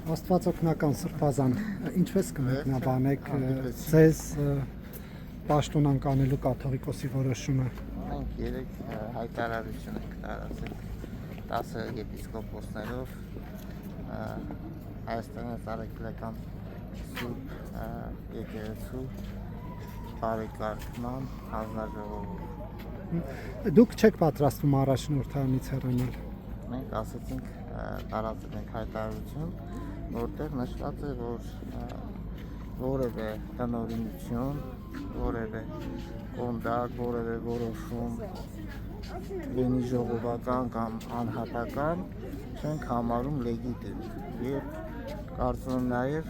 Աստվածօգնական Սրբազան, ինչպես կմեկնաբանեք ձեզ պաշտոնանկ անելու կաթողիկոսի որոշումը։ Մենք երեք հայտարարություն ենք տարածել 10 եպիսկոպոսներով Հայաստանի Արաքելական Սուրբ եկեղեցու բարեկարգման հանձնաժողով։ Դուք չեք պատրաստվում առաջնորդանից հեռանալ։ Մենք ասացինք տարածել ենք հայտարարություն, որտեղ նշված է, որ որևէ տնօրինություն, որևէ կոնդակ, որևէ որոշում լինի ժողովական կամ անհատական չենք համարում լեգիտիմ եւ կարծում եմ նաեւ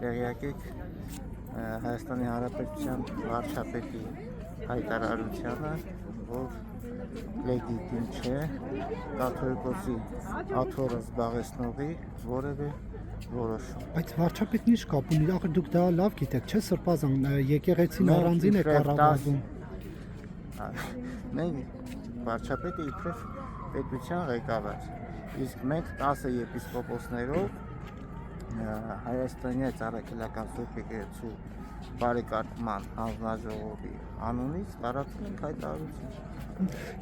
տեղյակ եք Հայաստանի Հանրապետության վարչապետի հայտարարությանը, որ լեգիտիմ չէ կաթողիկոսի աթոռը զբաղեցնողի որևէ որոշում։ Բայց վարչապետն ինչ կապ ունի, ախր դուք դա լավ գիտեք, չէ՞ Սրբազան, եկեղեցին առանձին է կառավարվում։ Մենք վարչապետը իբրև պետության ղեկավար, իսկ մենք 10 եպիսկոպոսներով Հայաստանի Արաքելական Սուրբ եկեղեցու բարեկարգման հանձնաժողովի անունից տարածել ենք հայտարարություն։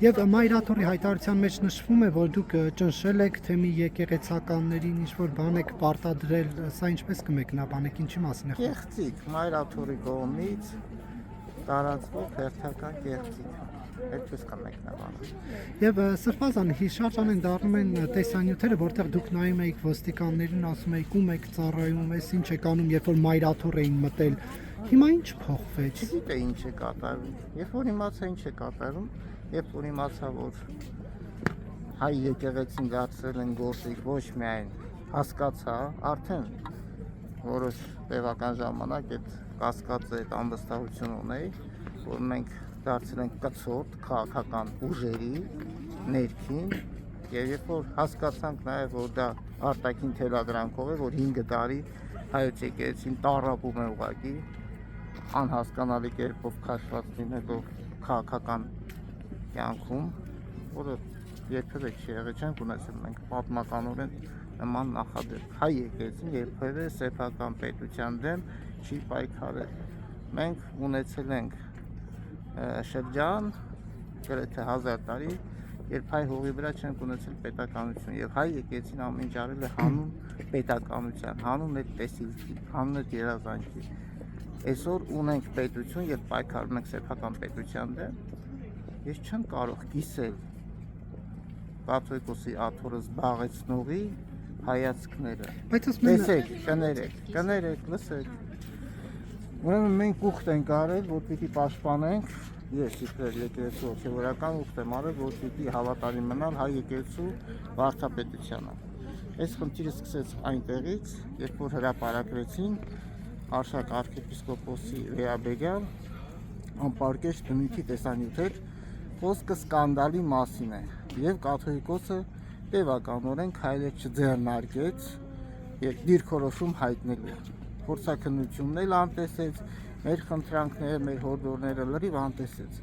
Եվ Մայրաթորի հայտարարության մեջ նշվում է, որ դուք ճնշել եք թեմի եկեղեցականներին ինչ-որ բան եք պարտադրել, սա ինչպես կմեկնաբանեք, ինչի մասին է խոսքը։ Կեղծիք, Մայրաթորի կողմից տարածվող հերթական կեղծիք, այդպես կմեկնաբանեմ։ Եվ Սրբազան, հիշարժան են դառնում են տեսանյութերը, որտեղ դուք նայում եք ոստիկաններին, ասում եք ում եք ծառայում, ես ինչ եք անում, երբ որ Մայրաթոր էին մտել։ Հիմա ինչ փոխվեց։ Չգիտե ինչ է կատարվում։ Երբ որ իմացա ինչ է կատարվում, երբ որ իմացա, որ հայ եկեղեցին դարձրել են գործիք, ոչ միայն հասկացա, արդեն որոշ տևական ժամանակ այդ կասկածը, այդ անվստահություն ունեի, որ մենք դարձել ենք կցորդ քաղաքական ուժերի ներքին, եւ երբ որ հասկացանք նաեւ, որ դա արտաքին թելադրանքով է, որ 5 տարի հայոց եկեղեցին տառապում է ուղղակի անհասկանալի կերպով քաշված լինելով քաղաքական կյանքում, որը երբևէ չի եղել, չենք ունեցել մենք պատմականորեն նման նախադեպք։ Հայ եկեղեցին երբևէ սեփական պետության դեմ չի պայքարել։ Մենք ունեցել ենք շրջան գրեթե 1000 տարի, երբ հայ հողի վրա չենք ունեցել պետականություն, եւ հայ եկեղեցին ամեն ինչ արել է հանուն պետականության, հանուն այդ տեսիլքի, հանուն այդ երազանքի։ Այսօր ունենք պետություն եւ պայքարում ենք սեփական պետության դեմ։ Ես չեմ կարող կիսել կաթողիկոսի աթոռը զբաղեցնողի հայացքները։ Բայց ասում են, Տեսեք, կներեք, լսեք։ Ուրեմն մենք ուխտ ենք արել, որ պիտի պաշտպանենք, ես իբրև եկեղեցու հոգևորական ուխտ եմ արել, որ պիտի հավատարիմ մնալ հայ եկեղեցու վարչապետությանը։ Այս խնդիրը սկսեց այնտեղից, երբ որ հրապարակվեցին Արշակ arczepiskopos-ի վերաբերյալ անպարկեշտ բնույթի տեսանյութեր, խոսքը սկանդալի մասին է, եւ կաթողիկոսը տևականորեն քայլեր չձեռնարկեց եւ դիրքորոշում հայտնելու։ Փորձաքննությունն էլ անտեսեց, մեր խնդրանքները, մեր հորդորները լրիվ անտեսեց։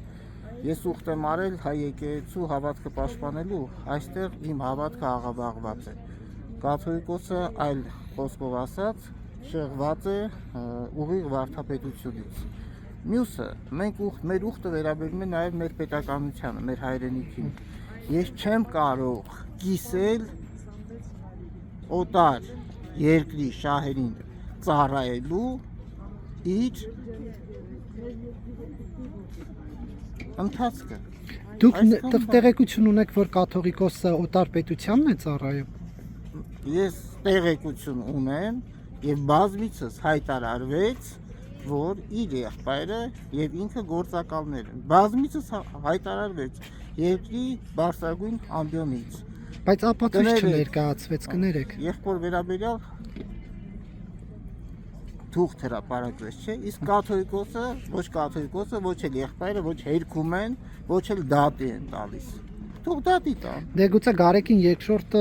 Ես ուխտ եմ արել հայ եկեղեցու հավատքը պաշտպանելու, այստեղ իմ հավատքը աղավաղված է։ Կաթողիկոսը այլ խոսքով ասած շեղված է ուղիղ վարդապետությունից։ Մյուսը, մեր ուխտը վերաբերում է նաև մեր պետականությանը, մեր հայրենիքին։ Ես չեմ կարող կիսել օտար երկրի շահերին ծառայելու իր ընթացքը։ Դուք տեղեկություն ունեք, որ կաթողիկոսը օտար պետությանն է ծառայում։ Ես տեղեկություն ունեմ եւ բազմիցս հայտարարվեց, որ իր եղբայրը եւ ինքը գործակալներ են։ Բազմիցս հայտարարվեց երկրի բարձրագույն ամբիոնից։ Բայց ապացույց չներկայացվեց, կներեք։ Երբ որ վերաբերյալ թուղթ հրապարակվեց, չէ՞, իսկ կաթողիկոսը, ոչ էլ եղբայրը, ոչ հերքում են, ոչ էլ դատի են տալիս։ Թող դատի տան։ Դե գուցե Գարեգին երկրորդը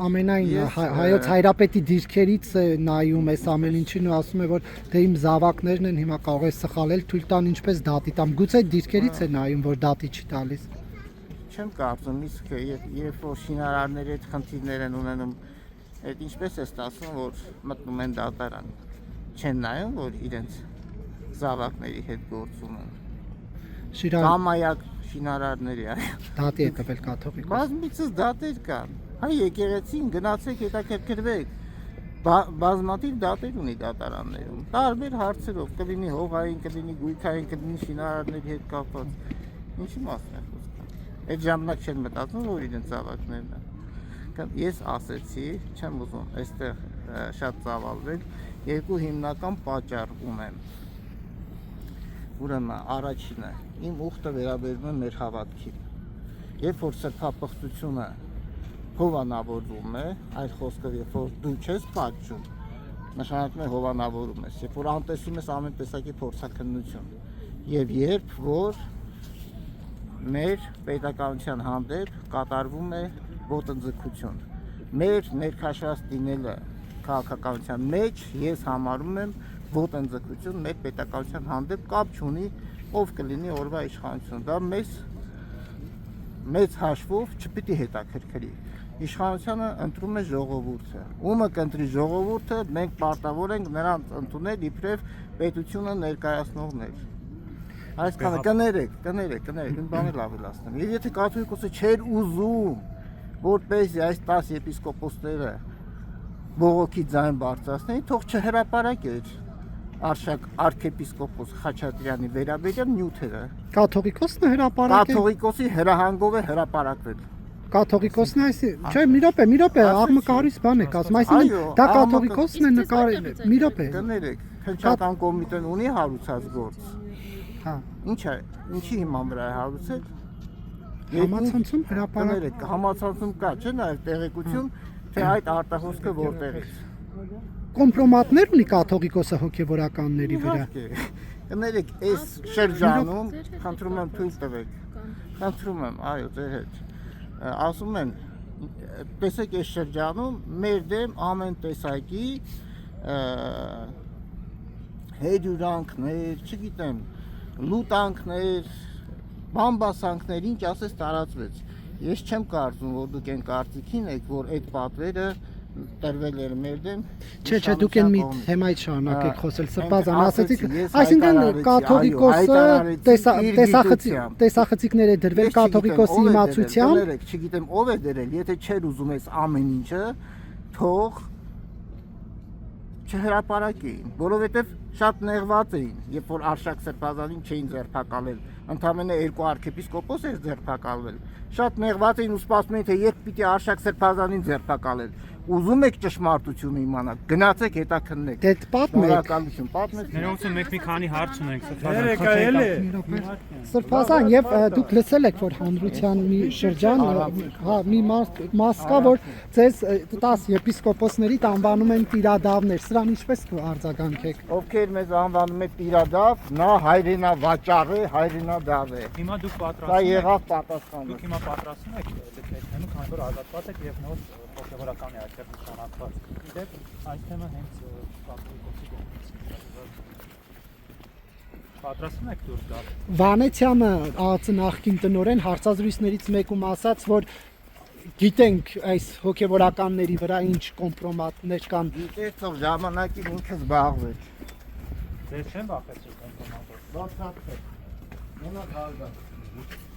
ամենայն հայոց հայրապետի դիրքերից է նայում այս ամեն ինչին ու ասում է, որ դե իմ զավակներն են, հիմա կարող է սխալել, թույլ տան ինչպես դատի տամ։ Գուցե դիրքերից է նայում, որ դատի չի տալիս։ Չեմ կարծում, իսկ երբ որ շինարարների այդ խնդիրներ են ունենում Այդ ինչպես է ստացվում, որ մտնում են դատարան։ Չեն նայում, որ իրենց զավակների հետ գործում են։ Շիրակ Կամայակ շինարարների այո։ դատի է տվել կաթողիկոս։ Բազմիցս դատեր կան։ Հայ եկեղեցին գնացեք հետաքրքրվեք։ Բազմաթիվ դատեր ունի դատարաններում։ Տարբեր հարցերով, կլինի հողային, կլինի գույքային, կլինի շինարարների հետ կապված։ Ինչի մասն է խոսքը։ Այդ ժամանակ չեն մտածում, որ իրենց զավակներն են։ Ես ասեցի, չեմ ուզում այստեղ շատ ծավալվել, երկու հիմնական պատճառ ունեմ։ Ուրեմն առաջինը, իմ ուխտը վերաբերում է մեր հավատքին։ Երբ որ սրբապղծությունը հովանավորվում է, այլ խոսքով երբ որ դու չես պատճում, նշանակում է հովանավորում ես, երբ որ անտեսում ես ամեն տեսակի փորձաքննություն, եւ երբ որ մեր պետականության հանդեպ կատարվում է ոտնձգություն, մեր ներքաշված լինելը քաղաքականության մեջ ես համարում եմ ոտնձգություն մեր պետականության հանդեպ կապ չունի ով կլինի օրվա իշխանություն, դա մեծ հաշվով չպիտի հետաքրքրի։ Իշխանությունը ընտրում է ժողովուրդը։ Ումը կընտրի ժողովուրդը, մենք պարտավոր ենք նրանց ընդունել իբրև պետությունը ներկայացնողներ։ Այսքանը կներեք, իմ բանը լավ ասեմ։ Եվ եթե կաթողիկոսը չէր ուզում, որպեսզի այս 10 եպիսկոպոսները բողոքի ձայն բարձրացնեն, թող չհրապարակեր Արշակ arczepiskopos Խաչատրյանի վերաբերյալ նյութերը։ Կաթողիկոսն է հրապարակել։ Կաթողիկոսի հրահանգով է հրապարակվել։ Կաթողիկոսն է, չէ, մի րոպե, աղմկարից բան եք ասում, այսինքն դա կաթողիկոսն է նկարել, մի րոպե։ Կներեք, քննչական կոմիտեն ունի հարուցած գործ։ Հա։ Ինչի հիման վրա է հարուցել։ Համացանցում հրապարակ։ Կներեք, համացանցում կա, չէ՞ նաև տեղեկություն, թե այդ արտահոսքը որտեղից։ Կոմպրոմատներ ունի կաթողիկոսը հոգևորականների վրա։ Կներեք, այս շրջանում, խնդրում եմ թույլ տվեք։ Խնդրում եմ, այո, ձեր հետ։ Ասում են, տեսեք այս շրջանում մեր դեմ ամեն տեսակի հետյուրանքներ, չգիտեմ, լուտանքներ, բամբասանքներ, ինչ ասես տարածվեց։ Ես չեմ կարծում, որ դուք այն կարծիքին եք, որ այդ պատվերը տրվել էր մեր դեմ։ Չէ, դուք են մի թեմայից շարունակեք խոսել, Սրբազան, ասեցիք, այսինքն կաթողիկոսը տեսախցիկներ է դրվել կաթողիկոսի իմացությամբ։ Չգիտեմ ով է դրել, եթե չեր ուզում ես ամեն ինչը, թող չհրապարակեին, որովհետև շատ նեղված էին, երբ որ Արշակ Սրբազանին չէին ձերբակալել, ընդամենը 2 arczepiskopos էր ձերբակալվել։ Շատ նեղված էին ու սպասում էին, թե երբ պիտի Արշակ Սրբազանին ձերբակալել։ Ուզում եք ճշմարտությունը իմանալ, գնացեք հետաքննեք։ Դե պատմեք։ Պատմեք։ Ներողություն, մենք մի քանի հարց ունենք, Սրբազան, եւ դուք լսել եք, որ հանրության մի շրջան, հա, մի մաս կա, որ ձեզ 10 եպիսկոպոսներից անվանում են տիրադավներ, սրան ինչպես կարձագանքեք։ Ովքեր մեզ անվանում են տիրադավ, նա հայրենավաճառ է, հայրենադավ է։ Հիմա դուք Դա պատրաստում եք, եղավ պատասխանը։ դուք հիմա պատրաստում եք դեպքերում, քանի որ ազատված եք եւ նոր հոգեվորական է այդտեղ նշանակված։ Իդեպ այս թեման հենց կաթողիկոսի կողմից պատրաստում եք դուրս գալ։ Վանեցյանը ԱԱՑ նախկին տնօրեն հարցազրույցներից մեկում ասաց, որ գիտենք այս հոգեվորականների վրա ինչ կոմպրոմատներ կան։ Գիտեք, ով ժամանակին ինքը զբաղվեց։ Ձեզ չեն բախեցրել կոմպրոմատով։ Բացատրեք։ Մենակ հարգանք։